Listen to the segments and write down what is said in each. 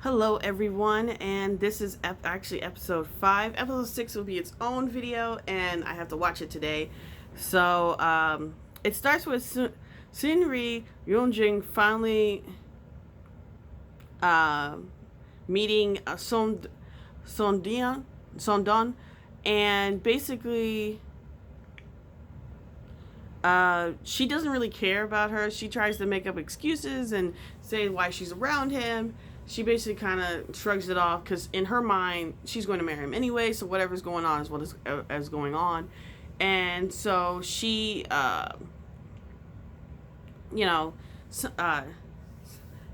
Hello everyone, and this is actually episode 5. Episode 6 will be its own video, and I have to watch it today. So, it starts with Sunri Yonjing finally uh, meeting Sondon, and basically she doesn't really care about her. She tries to make up excuses and say why she's around him. She basically kind of shrugs it off because in her mind she's going to marry him anyway. So whatever's going on is what is going on, and so she, you know, uh,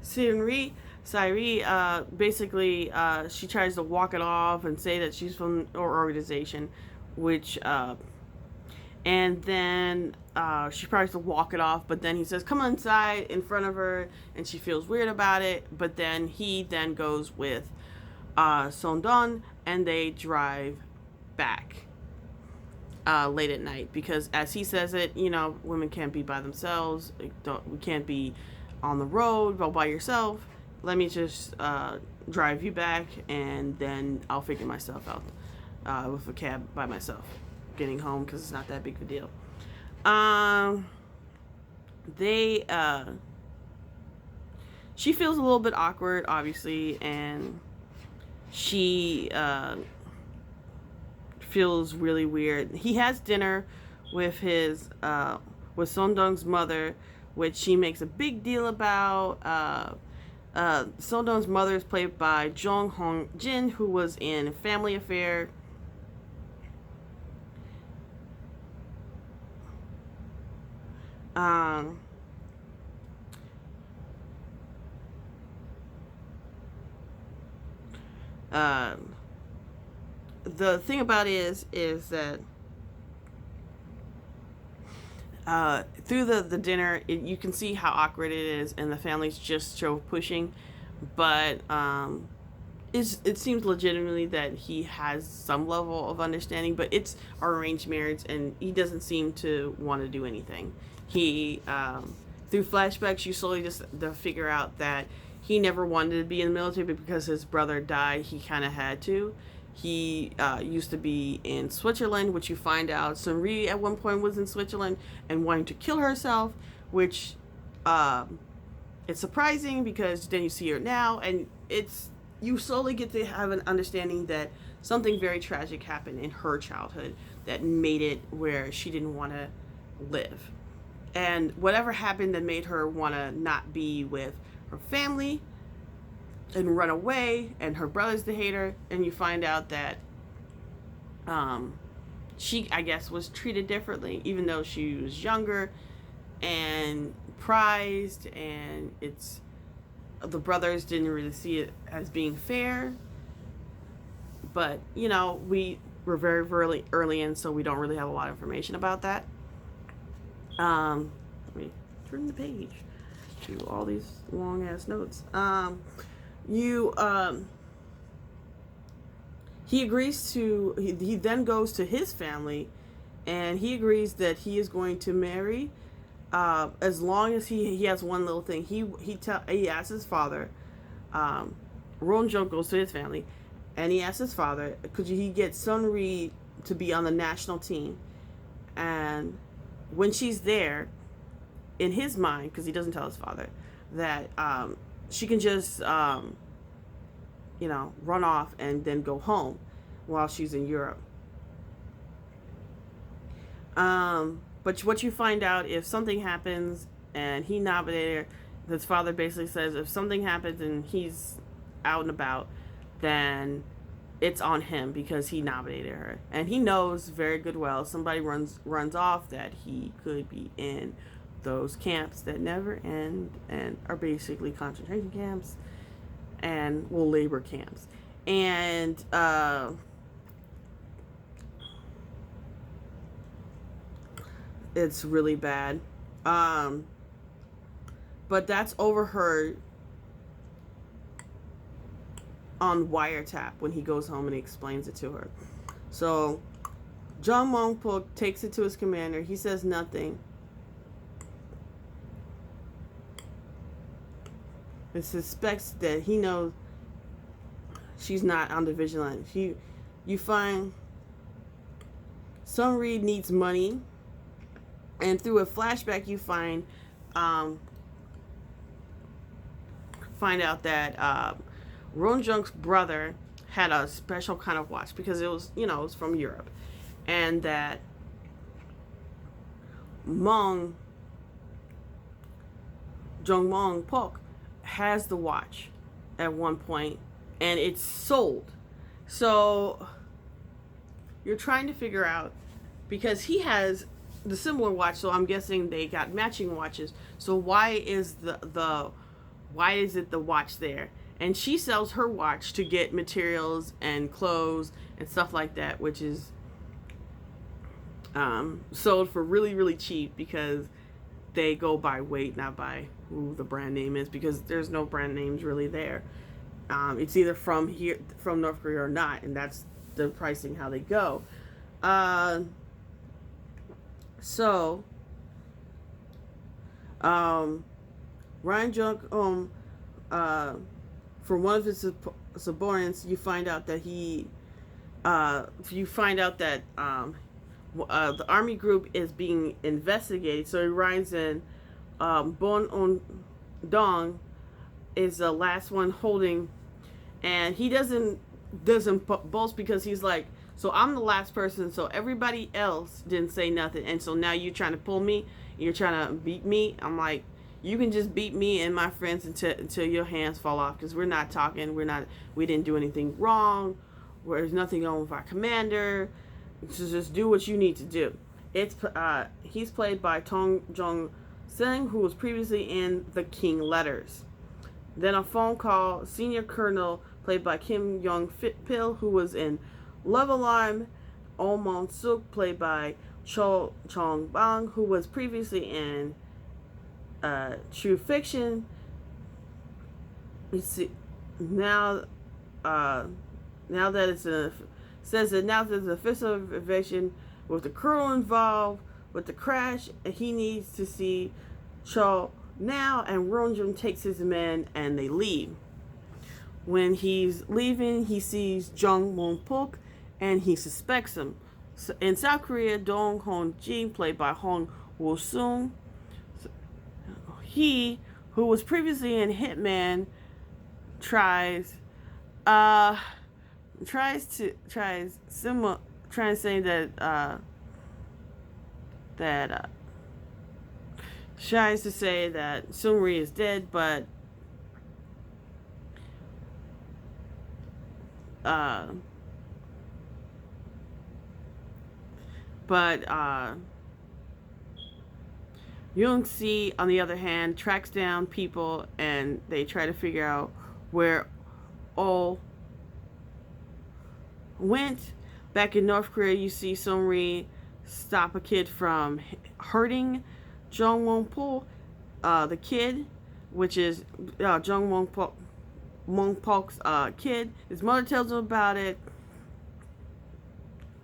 Sairi, basically, she tries to walk it off and say that she's from our organization, which and then she tries to walk it off, but then he says come inside in front of her, and she feels weird about it, but then he then goes with Sondon, and they drive back late at night because, as he says it, women can't be by themselves. We can't be on the road all by yourself. Let me just drive you back, and then I'll figure myself out with a cab by myself getting home, because it's not that big of a deal. They she feels a little bit awkward, obviously, and she feels really weird. He has dinner with his with Sondong's mother, which she makes a big deal about. Sondong's mother is played by Jong Hong Jin, who was in Family Affair. The thing about it is that through the dinner, you can see how awkward it is, and the family's just so pushing, but it seems legitimately that he has some level of understanding, but it's our arranged marriage, and he doesn't seem to want to do anything. He through flashbacks, you slowly just figure out that he never wanted to be in the military, but because his brother died, he kind of had to. He used to be in Switzerland, which you find out Sunri at one point was in Switzerland and wanting to kill herself, which it's surprising because then you see her now, and you slowly get to have an understanding that something very tragic happened in her childhood that made it where she didn't want to live. And whatever happened that made her want to not be with her family and run away, and her brothers to hate her, and you find out that she, I guess, was treated differently, even though she was younger and prized, and the brothers didn't really see it as being fair. But we were very, very early in, so we don't really have a lot of information about that. Let me turn the page to all these long ass notes. He agrees to. He then goes to his family, and he agrees that he is going to marry, as long as he has one little thing. He asks his father. Ronjo goes to his family, and he asks his father, could he get Sunri to be on the national team, and when she's there, in his mind, because he doesn't tell his father, that she can just run off and then go home while she's in Europe. But what you find out, if something happens and he nominated her, his father basically says if something happens and he's out and about, then it's on him because he nominated her, and he knows very good well somebody runs off that he could be in those camps that never end and are basically concentration camps and labor camps, and it's really bad. But that's overheard on wiretap when he goes home and he explains it to her. So Jong Mong-puk takes it to his commander. He says nothing. It suspects that he knows she's not on the vigilance. You find Sunri needs money, and through a flashback, you um, find out that Ronjung's brother had a special kind of watch because it was, it was from Europe, and that Mong Jong Pok has the watch at one point, and it's sold. So you're trying to figure out, because he has the similar watch, so I'm guessing they got matching watches. So why is why is it the watch there? And she sells her watch to get materials and clothes and stuff like that, which is sold for really, really cheap because they go by weight, not by who the brand name is, because there's no brand names really there. It's either from North Korea or not, and that's the pricing how they go. So Ryan Junk, for one of his subordinates, you find out that the army group is being investigated. So he rides in. Bon On Dong is the last one holding, and he doesn't boast because he's like, so I'm the last person, so everybody else didn't say nothing, and so now you're trying to pull me, you're trying to beat me. I'm like, you can just beat me and my friends until your hands fall off, because we're not talking, we didn't do anything wrong, there's nothing wrong with our commander, so just do what you need to do. He's played by Tong Jong Seng, who was previously in The King Letters. Then a phone call, Senior Colonel, played by Kim Young Pil, who was in Love Alarm. Oh Mon Suk, played by Cho Chong Bang, who was previously in True Fiction. You see, now that says that now there's an official evasion with the crew involved with the crash, he needs to see Cho now, and Ronjun takes his men and they leave. When he's leaving, he sees Jung Won Puk and he suspects him. So in South Korea, Dong Hon Jin, played by Hong Woo Sung, he, who was previously in Hitman, tries to say that tries to say that Sungri is dead, but Yoon Si, on the other hand, tracks down people and they try to figure out where all went. Back in North Korea, you see Sungri stop a kid from hurting Jung Won Po, the kid, which is Jung Won Pok's kid. His mother tells him about it,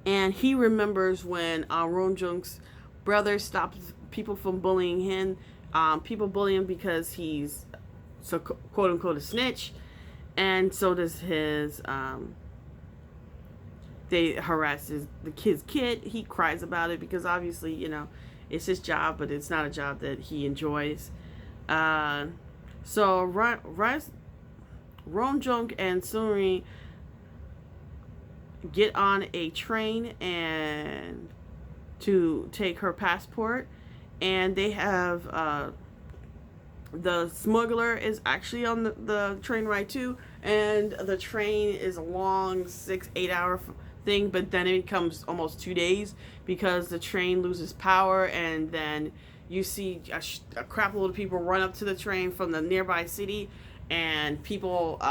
and he remembers when Ron Jung's brother stopped people from bullying him. People bully him because he's quote unquote a snitch, and so does his. They harass the kid's kid. He cries about it because obviously, it's his job, but it's not a job that he enjoys. So Ron Jung and Suri get on a train and to take her passport, and they have the smuggler is actually on the train ride too, and the train is a long 6-8 hour thing, but then it becomes almost 2 days because the train loses power, and then you see a crap load of people run up to the train from the nearby city, and people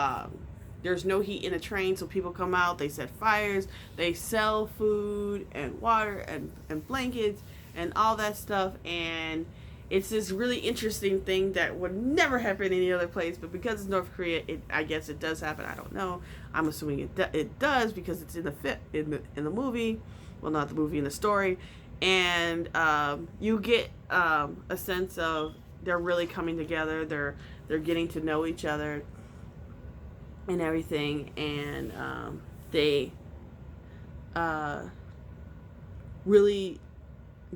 there's no heat in the train, so people come out, they set fires, they sell food and water and blankets and all that stuff, and it's this really interesting thing that would never happen any other place, but because it's North Korea, I guess it does happen. I don't know. I'm assuming it does because it's in the movie. Well, not the movie, in the story, and you get a sense of they're really coming together. They're getting to know each other, and everything, and they really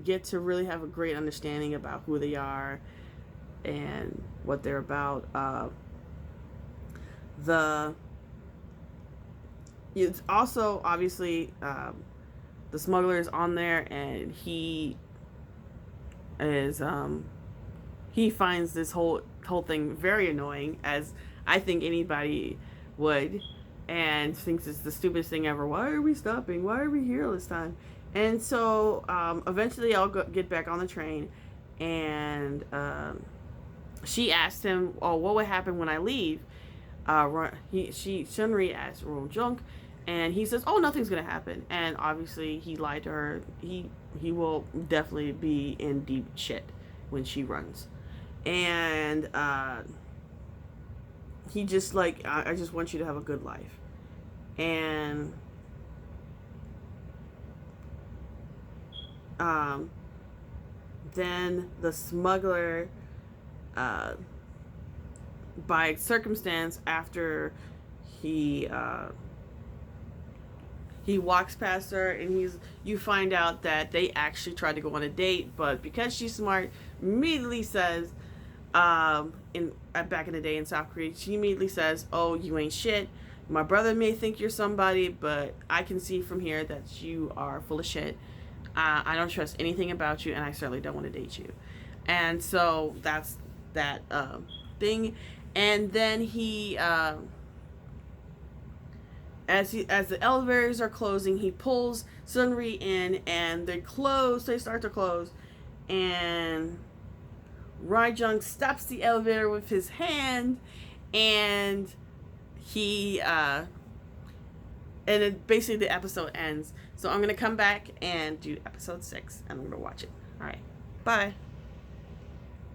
get to really have a great understanding about who they are and what they're about. The It's also obviously the smuggler is on there, and he is he finds this whole thing very annoying, as I think anybody would, and thinks it's the stupidest thing ever. Why are we stopping? Why are we here all this time? And so eventually I'll get back on the train, and she asked him, "Oh, what would happen when I leave?" Shunri asked Ron Junk, and he says, "Oh, nothing's gonna happen." And obviously, he lied to her. He will definitely be in deep shit when she runs, and he just like, I just want you to have a good life, and then the smuggler, by circumstance, after he walks past her, and you find out that they actually tried to go on a date, but because she's smart, immediately says, back in the day in South Korea, she immediately says, "Oh, you ain't shit. My brother may think you're somebody, but I can see from here that you are full of shit. I don't trust anything about you, and I certainly don't want to date you." And so that's that thing. And then he, as the elevators are closing, he pulls Sunri in, and they start to close, and Raijung stops the elevator with his hand, and he and it basically the episode ends. So I'm gonna come back and do episode 6, and I'm gonna watch it. All right, bye.